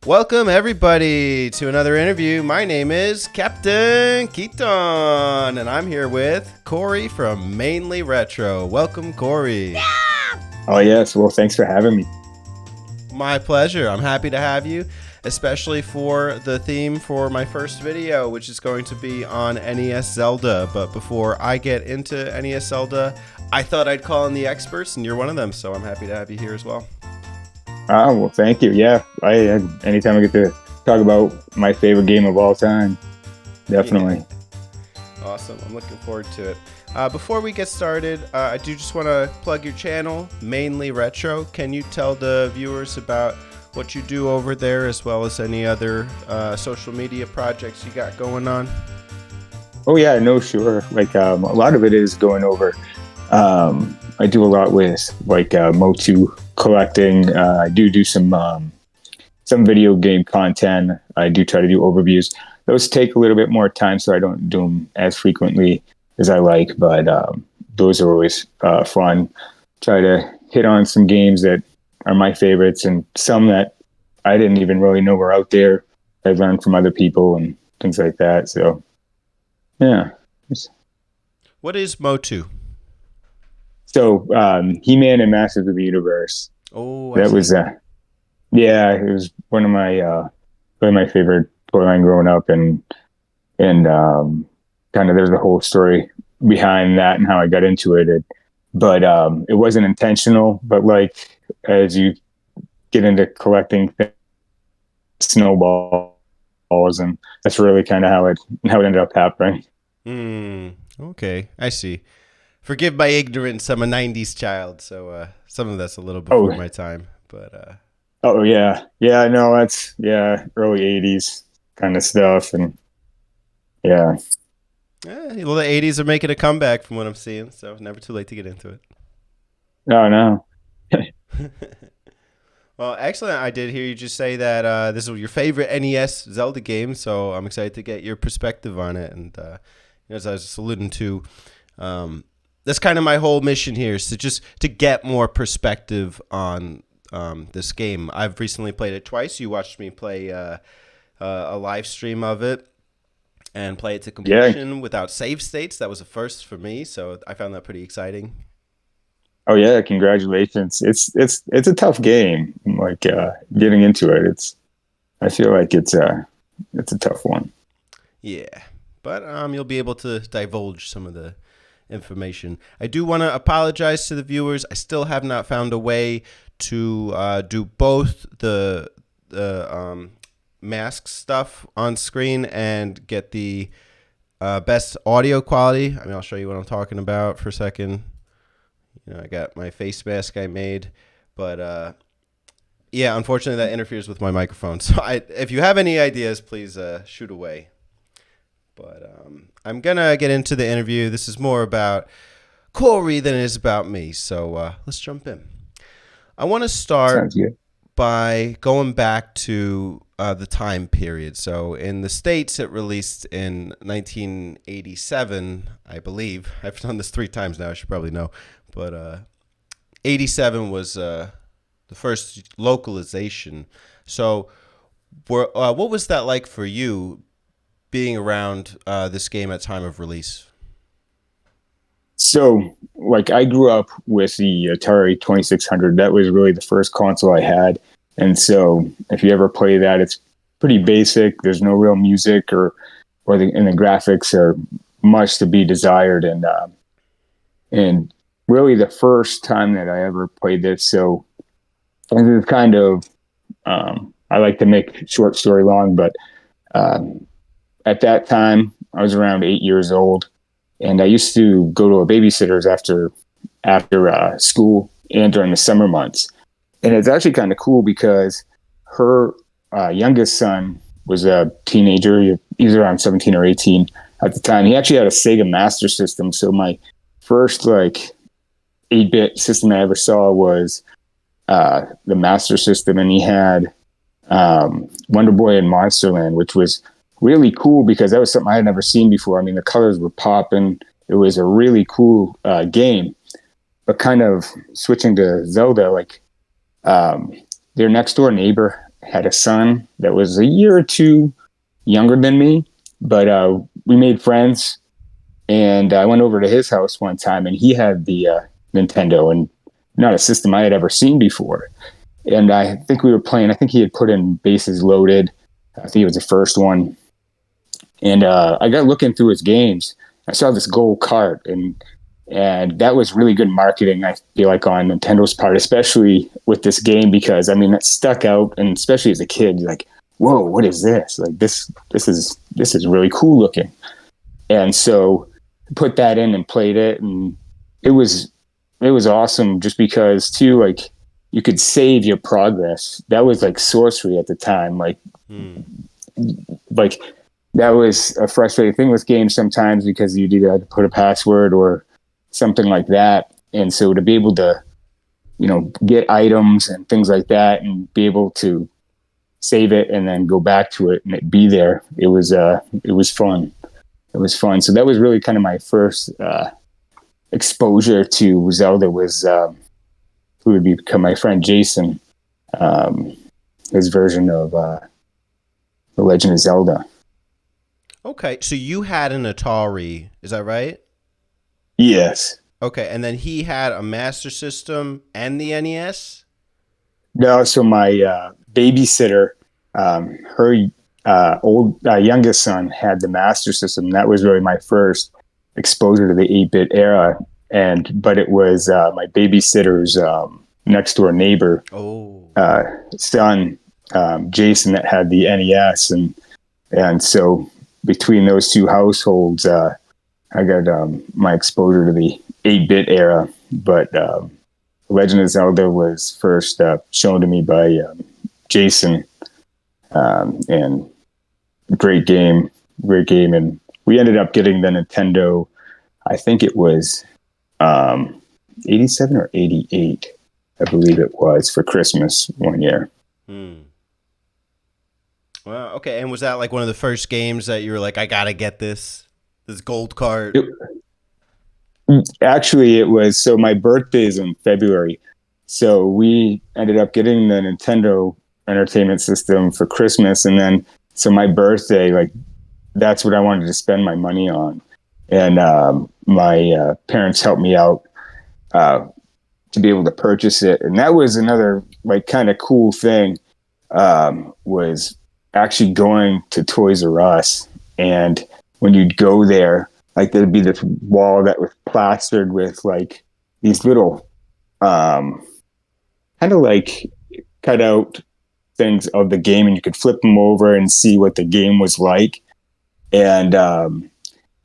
Welcome, everybody, to another interview. My name is Captain Keaton, and I'm here with Corey from Maine-ly Retro. Welcome, Corey. Oh, yes. Well, thanks for having me. My pleasure. I'm happy to have you, especially for the theme for my first video, which is going to be on NES Zelda. But before I get into NES Zelda, I thought I'd call in the experts, and you're one of them, so I'm happy to have you here as well. Oh, well, thank you. Yeah, anytime I get to talk about my favorite game of all time, definitely. Yeah. Awesome. I'm looking forward to it. Before we get started, I do just want to plug your channel, Maine-ly Retro. Can you tell the viewers about what you do over there, as well as any other social media projects you got going on? Oh, yeah, no, sure. Like, a lot of it is going over. I do a lot with, like, Motu collecting. I do some video game content. I do try to do overviews. Those take a little bit more time, so I don't do them as frequently as I like, but those are always fun. Try to hit on some games that are my favorites and some that I didn't even really know were out there. I learned from other people and things like that. So, yeah. What is Motu? So, He-Man and Masters of the Universe. Oh, that was yeah, it was one of my favorite toy line growing up, and kind of there's a whole story behind that and how I got into it. But it wasn't intentional. But like as you get into collecting snowballs, and that's really kind of how it ended up happening. Okay, I see. Forgive my ignorance. I'm a '90s child, so some of that's a little before my time. But oh yeah, no, that's early '80s kind of stuff, and yeah. Well, the '80s are making a comeback from what I'm seeing, so never too late to get into it. No. Well, excellent. I did hear you just say that this was your favorite NES Zelda game, so I'm excited to get your perspective on it. And as I was just alluding to, that's kind of my whole mission here, is to get more perspective on this game. I've recently played it twice. You watched me play a live stream of it and play it to completion without save states. That was a first for me, so I found that pretty exciting. Oh yeah, congratulations! It's a tough game. Like getting into it, I feel like it's a tough one. Yeah, but you'll be able to divulge some of the information. I do want to apologize to the viewers. I still have not found a way to do both the mask stuff on screen and get the best audio quality. I mean, I'll show you what I'm talking about for a second. I got my face mask I made, but yeah, unfortunately that interferes with my microphone. So if you have any ideas, please shoot away. But I'm going to get into the interview. This is more about Corey than it is about me. So let's jump in. I want to start by going back to the time period. So in the States, it released in 1987, I believe. I've done this 3 times now. I should probably know. But 87 was the first localization. So what was that like for you, being around this game at time of release? So, like, I grew up with the Atari 2600. That was really the first console I had. And so, if you ever play that, it's pretty basic. There's no real music and the graphics are much to be desired. And really the first time that I ever played this. So, this is kind of, I like to make short story long, but at that time, I was around 8 years old, and I used to go to a babysitter's after school and during the summer months. And it's actually kind of cool because her youngest son was a teenager. He was around 17 or 18 at the time. He actually had a Sega Master System. So my first 8-bit system I ever saw was the Master System, and he had Wonder Boy and Monsterland, which was really cool because that was something I had never seen before. I mean, the colors were popping. It was a really cool game. But kind of switching to Zelda, their next door neighbor had a son that was a year or two younger than me, but we made friends. And I went over to his house one time, and he had the Nintendo, and not a system I had ever seen before. And I think we were playing. I think he had put in Bases Loaded. I think it was the first one. And I got looking through his games. I saw this gold cart, and that was really good marketing. I feel like on Nintendo's part, especially with this game, because I mean it stuck out, and especially as a kid, you're like, "Whoa, what is this? Like this is really cool looking." And so put that in and played it, and it was awesome just because too, like you could save your progress. That was like sorcery at the time. Like that was a frustrating thing with games sometimes because you either had to put a password or something like that. And so to be able to, get items and things like that and be able to save it and then go back to it and it be there, it was fun. It was fun. So that was really kind of my first exposure to Zelda was who would become my friend Jason, his version of The Legend of Zelda. Okay, so you had an Atari, is that right? Yes. Okay, and then he had a Master System and the NES? No, so my babysitter, her youngest son had the Master System. That was really my first exposure to the 8-bit era. But it was my babysitter's next door neighbor, son, Jason, that had the NES, and so between those two households, I got my exposure to the 8-bit era. But Legend of Zelda was first shown to me by Jason, and great game, and we ended up getting the Nintendo. I think it was 87 or 88, I believe it was, for Christmas one year. Well, okay, and was that like one of the first games that you were like, I gotta get this gold card? Actually, it was. So my birthday is in February, so we ended up getting the Nintendo Entertainment System for Christmas, and then so my birthday, like that's what I wanted to spend my money on, and my parents helped me out to be able to purchase it, and that was another like kind of cool thing, was actually going to Toys R Us, and when you'd go there, like there'd be this wall that was plastered with like these little kind of like cut out things of the game, and you could flip them over and see what the game was like. And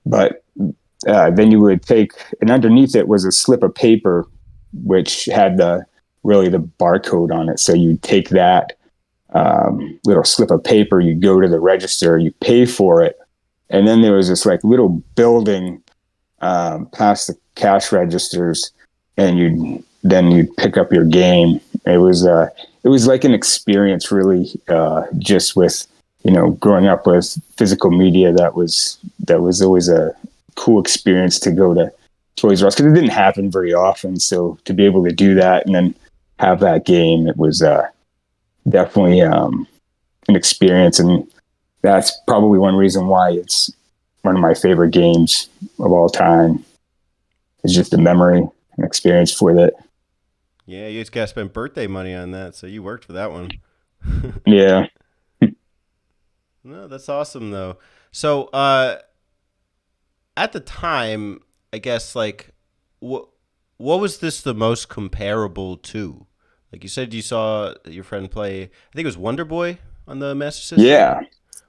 but then you would take, and underneath it was a slip of paper which had the barcode on it. So you'd take that little slip of paper, you go to the register, you pay for it, and then there was this like little building past the cash registers, and you'd pick up your game. It was like an experience, really, just with growing up with physical media. That was always a cool experience to go to Toys R Us, because it didn't happen very often. So to be able to do that and then have that game, it was definitely an experience, and that's probably one reason why it's one of my favorite games of all time. It's just a memory and experience with it. Yeah, you just got to spend birthday money on that, so you worked for that one. Yeah. No, that's awesome though. So, at the time, I guess like what was this the most comparable to? Like you said, you saw your friend play. I think it was Wonder Boy on the Master System. Yeah.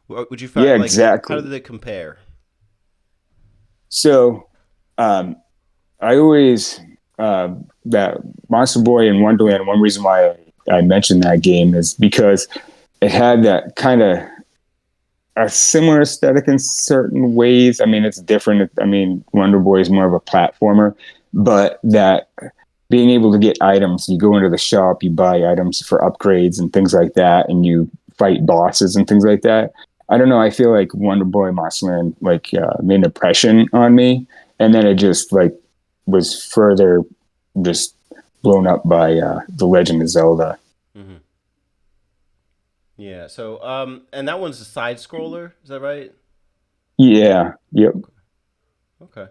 Would you find, yeah, like, exactly. How did they compare? So, I always that Monster Boy and Wonderland. One reason why I mentioned that game is because it had that kind of a similar aesthetic in certain ways. I mean, it's different. I mean, Wonder Boy is more of a platformer, but that being able to get items, you go into the shop, you buy items for upgrades and things like that, and you fight bosses and things like that. I don't know. I feel like Wonder Boy Monsterland like made an impression on me, and then it just like was further just blown up by The Legend of Zelda. Mm-hmm. Yeah. So and that one's a side scroller. Is that right? Yeah. Yep. Okay.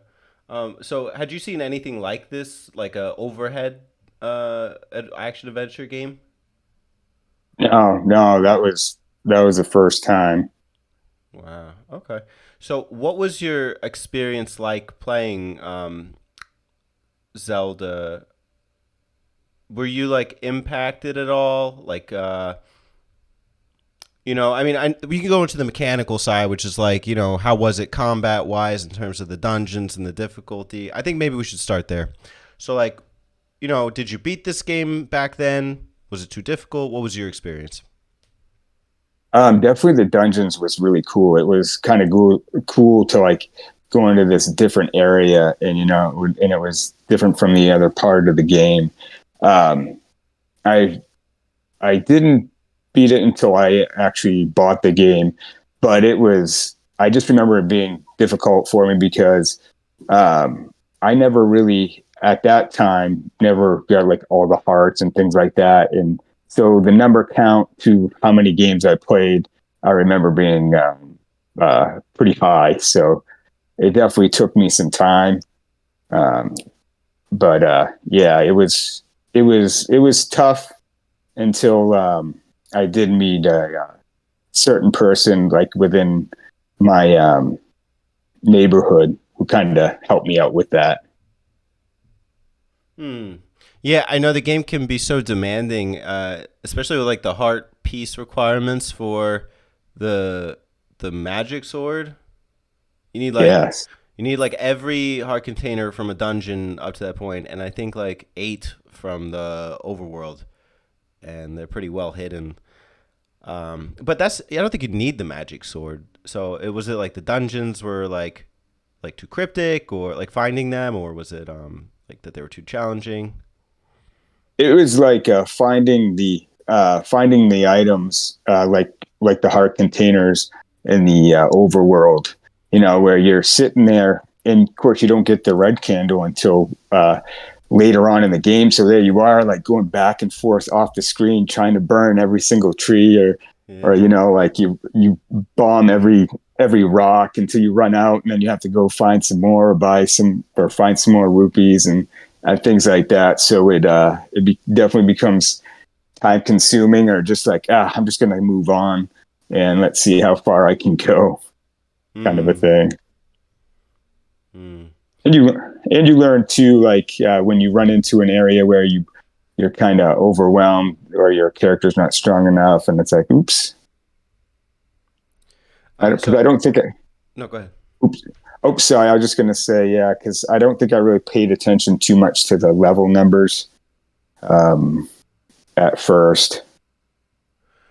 Okay. So had you seen anything like this, like a overhead action adventure game? No, no, that was the first time. Wow. Okay. So what was your experience like playing Zelda? Were you like impacted at all? Like I mean, we can go into the mechanical side, which is like, how was it combat wise in terms of the dungeons and the difficulty? I think maybe we should start there. So, like, did you beat this game back then? Was it too difficult? What was your experience? Definitely the dungeons was really cool. It was kind of cool to like go into this different area, and and it was different from the other part of the game. Um, I I didn't beat it until I actually bought the game, but I just remember it being difficult for me because I never really at that time never got like all the hearts and things like that, and so the number count to how many games I played, I remember being pretty high. So it definitely took me some time, um, but yeah, it was tough until I did meet a certain person like within my neighborhood who kind of helped me out with that. Hmm. Yeah, I know the game can be so demanding, especially with like the heart piece requirements for the the magic sword. You need like Yes. you need like every heart container from a dungeon up to that point, and I think like 8 from the overworld, and they're pretty well hidden. But I don't think you need the magic sword. So it was it like the dungeons were like too cryptic, or like finding them, or was it like that they were too challenging? It was like finding the items like the heart containers in the overworld, where you're sitting there, and of course you don't get the red candle until later on in the game. So there you are, like going back and forth off the screen, trying to burn every single tree, or Yeah. like you bomb every rock until you run out, and then you have to go find some more, or buy some, or find some more rupees and things like that. So definitely becomes time consuming, or just like I'm just gonna move on and let's see how far I can go, kind of a Mm. thing. Mm. And you learn too, like when you run into an area where you're kind of overwhelmed, or your character's not strong enough, and it's like, oops, because I So don't think I, no, go ahead. oops, oops, sorry, I was just gonna say, yeah, because I don't think I really paid attention too much to the level numbers um, at first.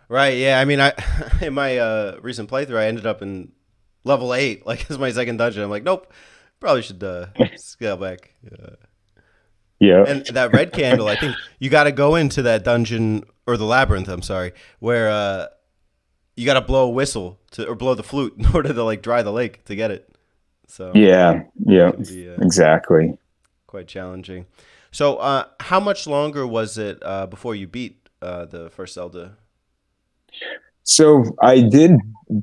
Right. Yeah. I mean, I in my recent playthrough, I ended up in level 8, like as my second dungeon. I'm like, nope, probably should scale back. Yeah, And that red candle, I think you got to go into that dungeon or the labyrinth. I'm sorry, where you got to blow a whistle to or blow the flute in order to like dry the lake to get it. So yeah, it yeah, can be exactly. quite challenging. So, how much longer was it before you beat the first Zelda? So I did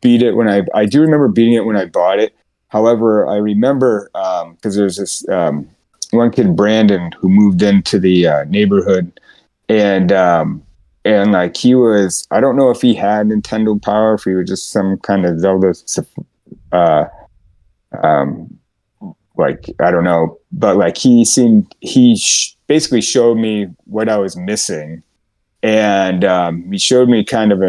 beat it when I do remember beating it when I bought it. However, I remember because there's this one kid, Brandon, who moved into the neighborhood, and like he was, I don't know if he had Nintendo Power, if he was just some kind of Zelda, uh, um, like I don't know, but like basically showed me what I was missing, and he showed me kind of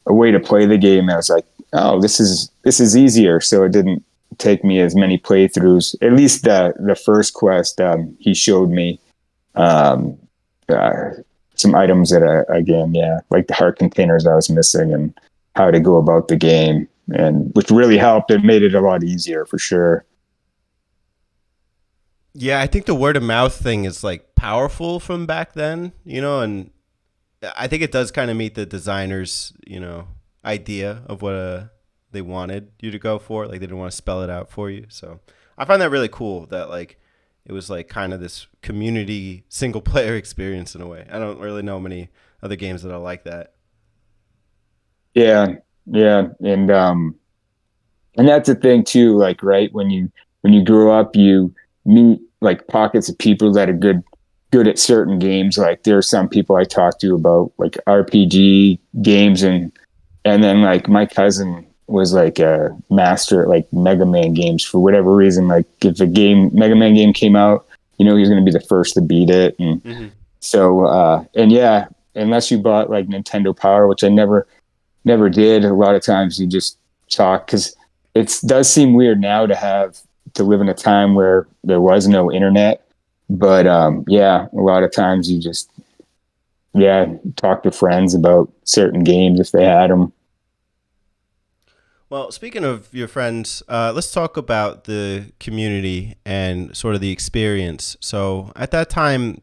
a way to play the game. I was like, oh, this is easier. So it didn't take me as many playthroughs. At least the first quest, he showed me um, uh, some items that again, yeah, like the heart containers I was missing, and how to go about the game, and which really helped. It made it a lot easier for sure. Yeah, I think the word of mouth thing is like powerful from back then, and I think it does kind of meet the designer's, idea of what they wanted you to go for. Like they didn't want to spell it out for you. So I find that really cool that like it was like kind of this community single player experience in a way. I don't really know many other games that are like that. Yeah, yeah, and that's the thing too. Like, right when you grow up, you meet like pockets of people that are good at certain games. Like, there are some people I talk to about like RPG games, and then like my cousin was like a master at like Mega Man games for whatever reason. Like, if a Mega Man game came out, he was going to be the first to beat it, and Hmm. so and yeah, unless you bought like Nintendo Power, which I never did. A lot of times you just talk because it does seem weird now to live in a time where there was no internet. But yeah, a lot of times you just yeah talk to friends about certain games if they had them. Well, speaking of your friends, let's talk about the community and sort of the experience. So, at that time,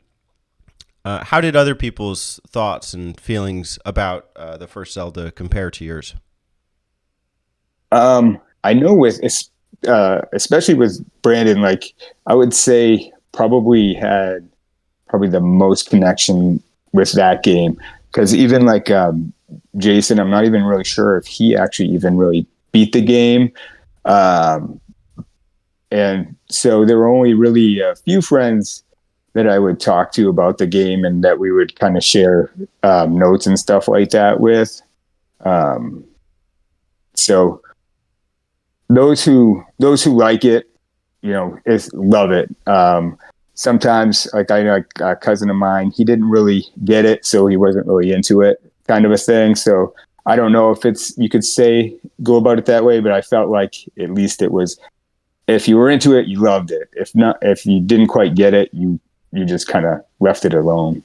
how did other people's thoughts and feelings about the first Zelda compare to yours? I know especially with Brandon, like I would say probably the most connection with that game because even like Jason, I'm not even really sure if he actually even really beat the game. Um, and so there were only really a few friends that I would talk to about the game and that we would kind of share notes and stuff like that with. Um, so those who like it, love it. Sometimes, like I know, like a cousin of mine, he didn't really get it, so he wasn't really into it, kind of a thing. So I don't know if it's you could say go about it that way, but I felt like at least it was if you were into it, you loved it. If not, if you didn't quite get it, you just kind of left it alone.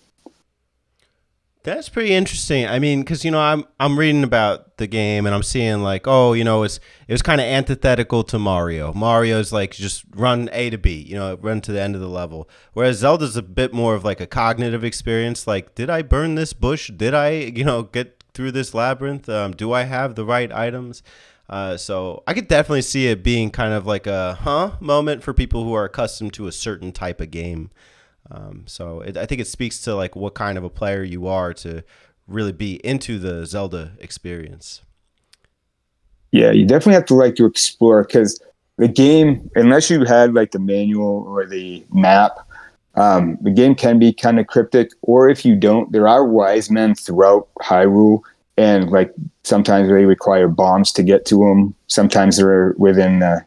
That's pretty interesting. I mean, because I'm reading about the game and I'm seeing like, oh, it was kind of antithetical to Mario. Mario's like just run A to B, run to the end of the level. Whereas Zelda's a bit more of like a cognitive experience. Like, did I burn this bush? Did I, get through this labyrinth? Do I have the right items? So I could definitely see it being kind of like a moment for people who are accustomed to a certain type of game. I think it speaks to like what kind of a player you are to really be into the Zelda experience. Yeah, you definitely have to like to explore because the game, unless you had like the manual or the map, the game can be kind of cryptic. Or if you don't, there are wise men throughout Hyrule, and like sometimes they require bombs to get to them. Sometimes they're within the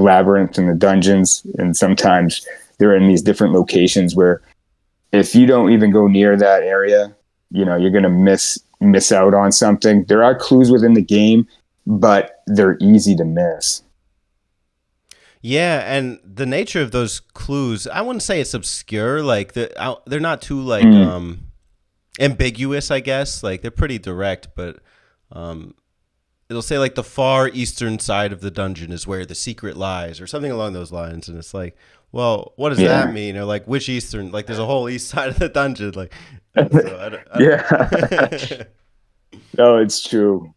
labyrinth and the dungeons, and sometimes they're in these different locations where if you don't even go near that area, you're gonna miss out on something. There are clues within the game, but they're easy to miss. Yeah, and the nature of those clues, I wouldn't say it's obscure. Like they're not too like Mm, ambiguous, I guess. Like they're pretty direct, but um, it'll say like the far eastern side of the dungeon is where the secret lies, or something along those lines. And it's like, well, what does that yeah, mean? Or like which eastern? Like there's a whole east side of the dungeon. Like, so I yeah. don't. No, it's true.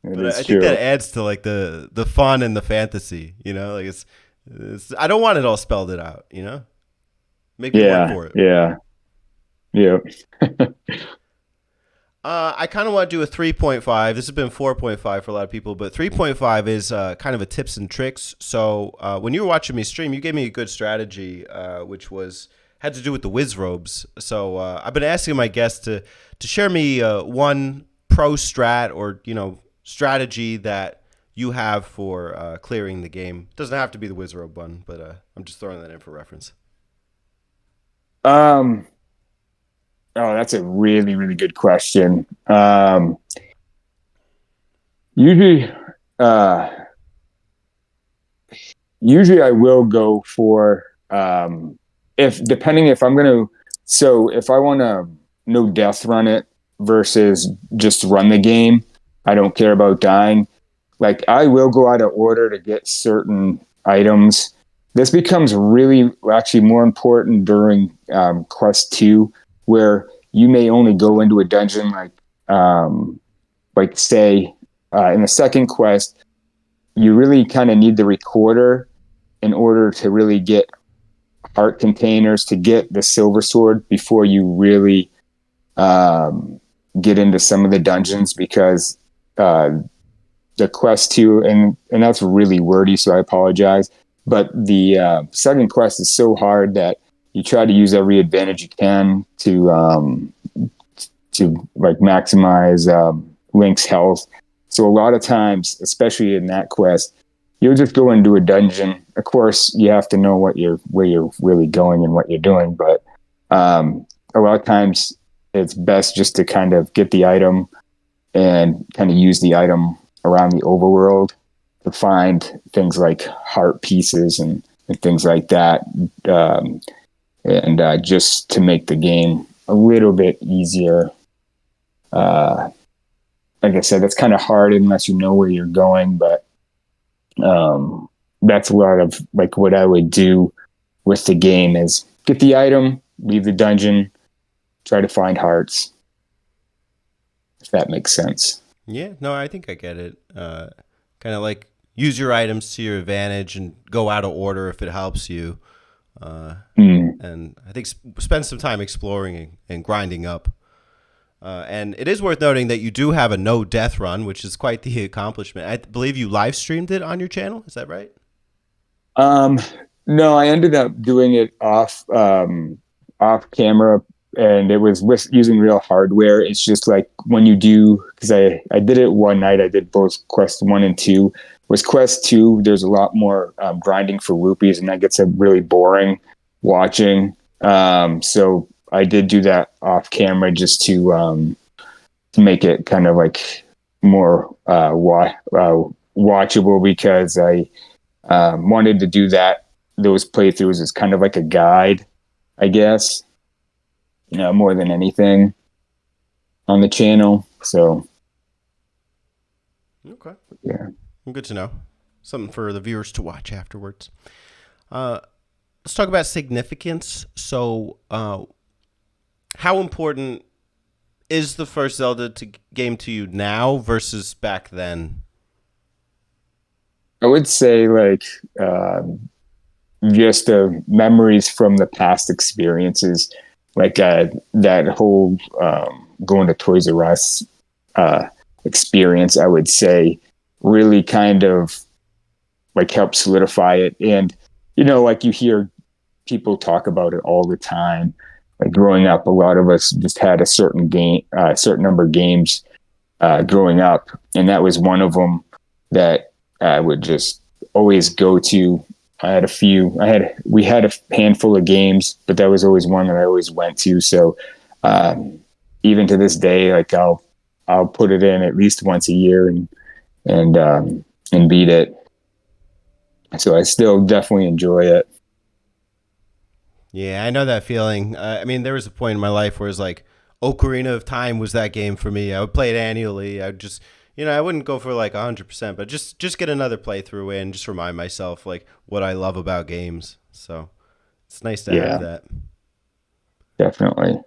It But I is think that true. adds to like the fun and the fantasy. Like it's I don't want it all spelled it out. Make me work Yeah, for it. yeah, yeah. I kind of want to do a 3.5. This has been 4.5 for a lot of people, but 3.5 is kind of a tips and tricks. So when you were watching me stream, you gave me a good strategy, which was had to do with the whiz robes. So I've been asking my guests to share me one pro strat or strategy that you have for clearing the game. Doesn't have to be the whiz robe one, but I'm just throwing that in for reference. Um, oh, that's a really, really good question. Usually, uh, usually I will go for if depending if I'm gonna so if I want to no death run it versus just run the game, I don't care about dying. Like I will go out of order to get certain items. This becomes really actually more important during quest two, where you may only go into a dungeon like say in the second quest, you really kind of need the recorder in order to really get heart containers to get the silver sword before you really um, get into some of the dungeons because the quest two, and that's really wordy, so I apologize. But the second quest is so hard that you try to use every advantage you can to like maximize Link's health. So a lot of times, especially in that quest, you'll just go into a dungeon. Of course, you have to know where you're really going and what you're doing, but a lot of times it's best just to kind of get the item and kind of use the item around the overworld to find things like heart pieces and things like that, and just to make the game a little bit easier. Like I said, that's kind of hard unless you know where you're going, but that's a lot of like what I would do with the game is get the item, leave the dungeon, try to find hearts, if that makes sense. Yeah, no, I think I get it. Kind of like use your items to your advantage and go out of order if it helps you. And I think spend some time exploring and grinding up. And it is worth noting that you do have a no death run, which is quite the accomplishment. I believe you live streamed it on your channel. Is that right? No, I ended up doing it off camera, and it was with using real hardware. It's just like when you do, because I did it one night. I did both quest 1 and 2. With quest 2, there's a lot more grinding for rupees, and that gets really boring watching. So I did do that off camera just to make it kind of like more watchable, because I wanted to do those playthroughs as kind of like a guide, I guess, more than anything on the channel. So, Okay. yeah. Good to know. Something for the viewers to watch afterwards. Let's talk about significance. So, how important is the first Zelda game to you now versus back then? I would say like just the memories from the past experiences, like that whole going to Toys R Us experience, I would say really kind of like helped solidify it. And, like you hear people talk about it all the time. Like growing up, a lot of us just had a certain number of games growing up. And that was one of them that I would just always go to. We had a handful of games, but that was always one that I always went to. So even to this day, like I'll put it in at least once a year and beat it. So I still definitely enjoy it. Yeah, I know that feeling. I mean, there was a point in my life where it was like Ocarina of Time was that game for me. I would play it annually. I would just, I wouldn't go for like 100%, but just get another playthrough in, just remind myself like what I love about games. So it's nice to have that. Definitely.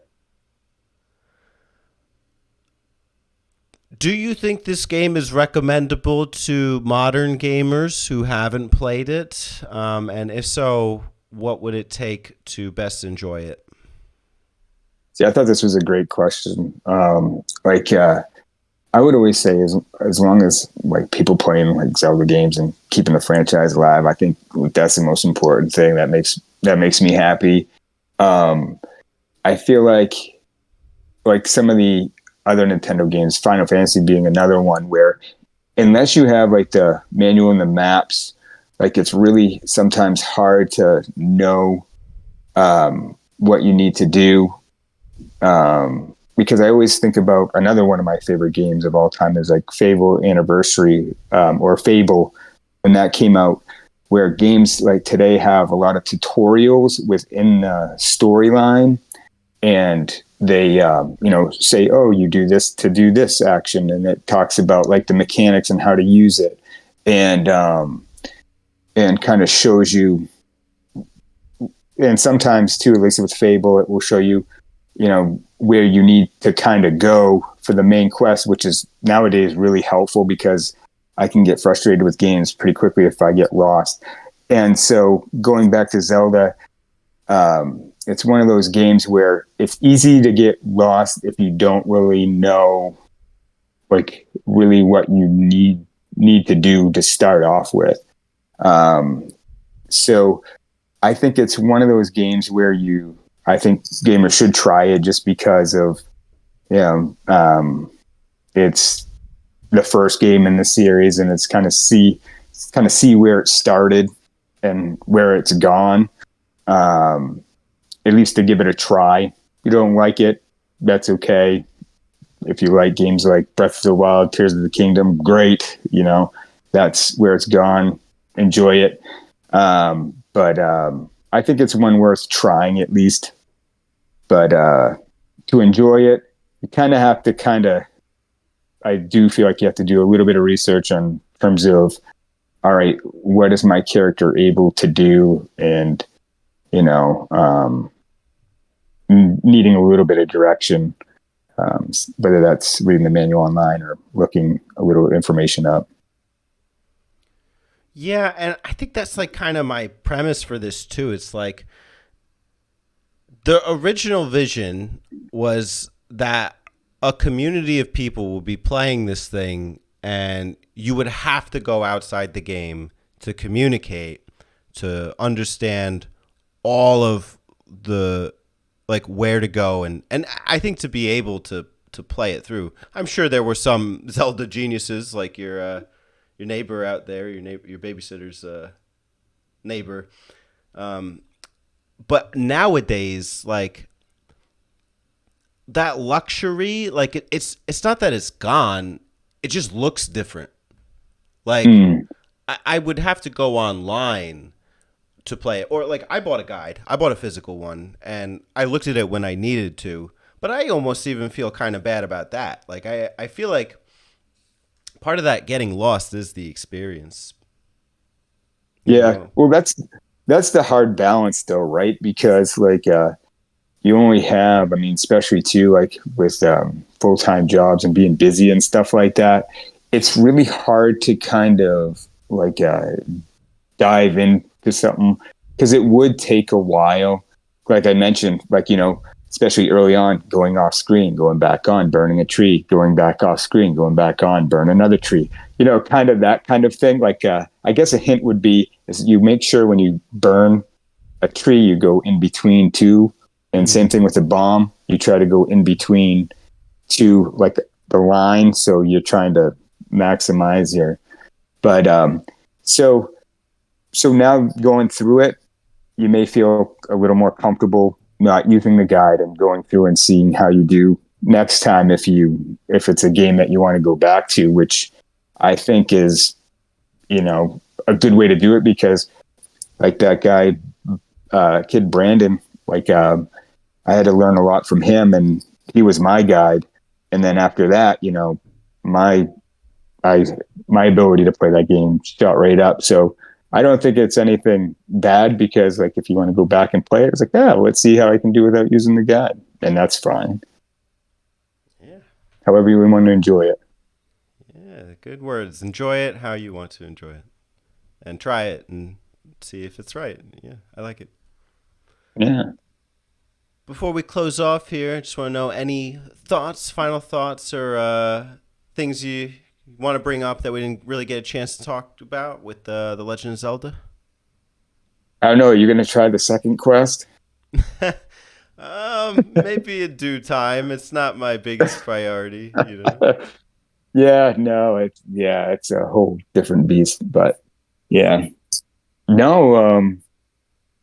Do you think this game is recommendable to modern gamers who haven't played it? And if so, what would it take to best enjoy it? See, I thought this was a great question. I would always say as long as like people playing like Zelda games and keeping the franchise alive, I think that's the most important thing that makes me happy. I feel like some of the other Nintendo games, Final Fantasy being another one, where unless you have like the manual and the maps, like it's really sometimes hard to know what you need to do. Because I always think about another one of my favorite games of all time is like Fable Anniversary, or Fable, when that came out, where games like today have a lot of tutorials within the storyline, and they say, oh, you do this to do this action, and it talks about like the mechanics and how to use it, and kind of shows you. And sometimes too, at least with Fable, it will show you, where you need to kind of go for the main quest, which is nowadays really helpful because I can get frustrated with games pretty quickly if I get lost. And so going back to Zelda, it's one of those games where it's easy to get lost if you don't really know like really what you need to do to start off with. So I think it's one of those games where I think gamers should try it just because of, it's the first game in the series, and it's kind of see where it started and where it's gone. At least to give it a try. If you don't like it, that's okay. If you like games like Breath of the Wild, Tears of the Kingdom, great. That's where it's gone. Enjoy it. But I think it's one worth trying at least. But to enjoy it, you kind of have to I do feel like you have to do a little bit of research on terms of, all right, what is my character able to do? And, needing a little bit of direction, whether that's reading the manual online or looking a little information up. Yeah, and I think that's like kind of my premise for this too. It's like the original vision was that a community of people will be playing this thing, and you would have to go outside the game to communicate, to understand all of the like where to go, and I think to be able to play it through. I'm sure there were some Zelda geniuses like your neighbor out there, your babysitter's neighbor. But nowadays, like that luxury, like it's not that it's gone. It just looks different. Like I would have to go online to play it, or like I bought a guide. I bought a physical one, and I looked at it when I needed to. But I almost even feel kind of bad about that. Like I feel like part of that getting lost is the experience. You Yeah. know? Well, that's the hard balance though, right? Because like, you only have, I mean, especially too, like with full-time jobs and being busy and stuff like that, it's really hard to kind of like dive into something because it would take a while. Like I mentioned, like, especially early on, going off screen, going back on, burning a tree, going back off screen, going back on, burn another tree, kind of that kind of thing. Like, I guess a hint would be is you make sure when you burn a tree, you go in between two. And same thing with a bomb. You try to go in between two, like the line. So you're trying to maximize but so now going through it, you may feel a little more comfortable not using the guide and going through and seeing how you do next time if it's a game that you want to go back to, which I think is, a good way to do it because like that guy, kid Brandon, like I had to learn a lot from him and he was my guide. And then after that, my my ability to play that game shot right up. So I don't think it's anything bad because like if you want to go back and play it, it's like, yeah, let's see how I can do without using the guide. And that's fine. Yeah. However you want to enjoy it. Yeah, good words. Enjoy it how you want to enjoy it. And try it and see if it's right. Yeah, I like it. Yeah. Before we close off here, I just want to know any thoughts, final thoughts, or things you want to bring up that we didn't really get a chance to talk about with the Legend of Zelda? I don't know. You're going to try the second quest? Maybe in due time. It's not my biggest priority, Yeah, no, it's a whole different beast, but yeah. No,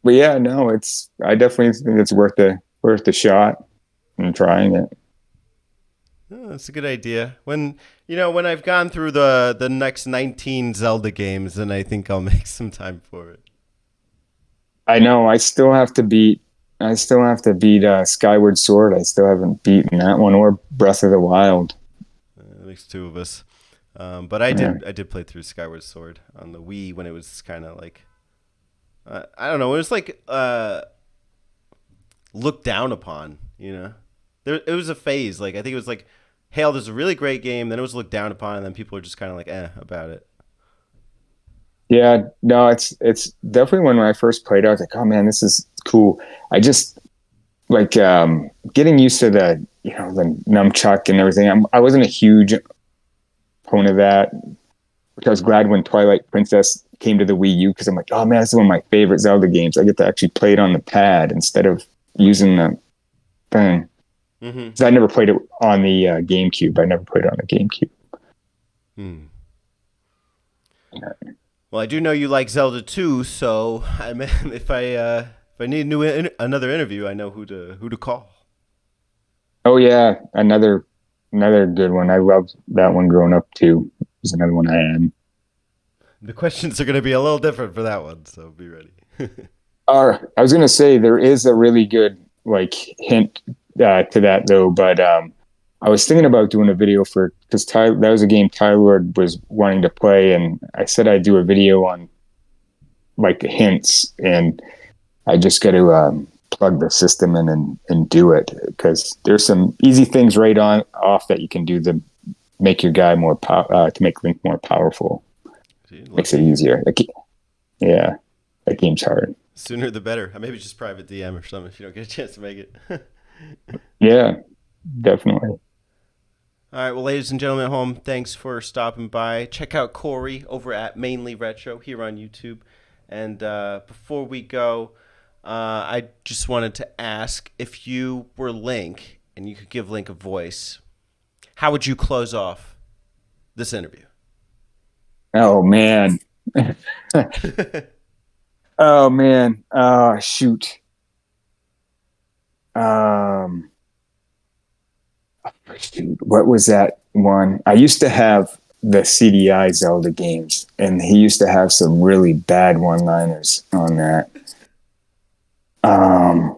but yeah, no, I definitely think it's worth the shot and trying it. Oh, that's a good idea. When I've gone through the next 19 Zelda games, then I think I'll make some time for it. I know I still have to beat Skyward Sword. I still haven't beaten that one or Breath of the Wild. At least two of us. But I Yeah. did play through Skyward Sword on the Wii when it was kind of like I don't know. It was like looked down upon. It was a phase. Like I think it was like hailed as a really great game. Then it was looked down upon, and then people were just kind of like about it. Yeah, no, it's definitely when I first played it, I was like, oh man, this is cool. I just like getting used to the nunchuck and everything. I wasn't a huge opponent of that, which I was glad when Twilight Princess came to the Wii U because I'm like, oh man, this is one of my favorite Zelda games. I get to actually play it on the pad instead of using the thing. Mm-hmm. Because I never played it on the GameCube. I never played it on the GameCube. Hmm. Well, I do know you like Zelda too, so if I need another interview, I know who to call. Oh yeah, another good one. I loved that one growing up too. It was another one I had. The questions are going to be a little different for that one, so be ready. I was gonna say there is a really good like hint to that though, but I was thinking about doing a video for because that was a game Tyler was wanting to play, and I said I'd do a video on like the hints, and I just got to plug the system in and do it because there's some easy things right on off that you can do to make your guy to make Link more powerful. Dude, Makes it easier. Yeah, that game's hard. sooner the better. Maybe just private DM or something if you don't get a chance to make it. Yeah, definitely. All right, well, ladies and gentlemen at home, thanks for stopping by. Check out Corey over at Maine-ly Retro here on YouTube. And before we go, I just wanted to ask if you were Link and you could give Link a voice, how would you close off this interview? Oh man. Oh man. Shoot. Um, Shoot. What was that one? I used to have the CDI Zelda games, and he used to have some really bad one-liners on that. Um,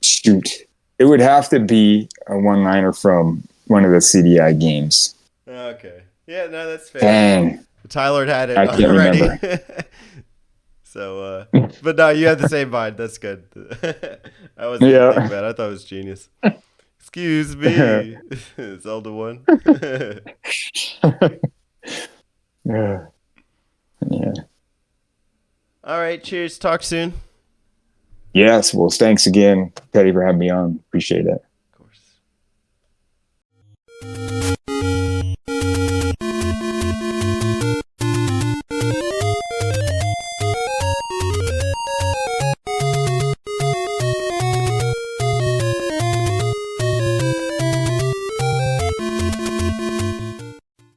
Shoot. It would have to be a one-liner from one of the CDI games. Okay. Yeah, no, that's fair. Dang. Tyler had it I can't already. remember. So, but no, you had the same mind. That's good. I wasn't even thinking Yeah. about it. I thought it was genius. Excuse me, Zelda one. Yeah. Yeah. All right, cheers. Talk soon. Yes. Well, thanks again, Teddy, for having me on. Appreciate it.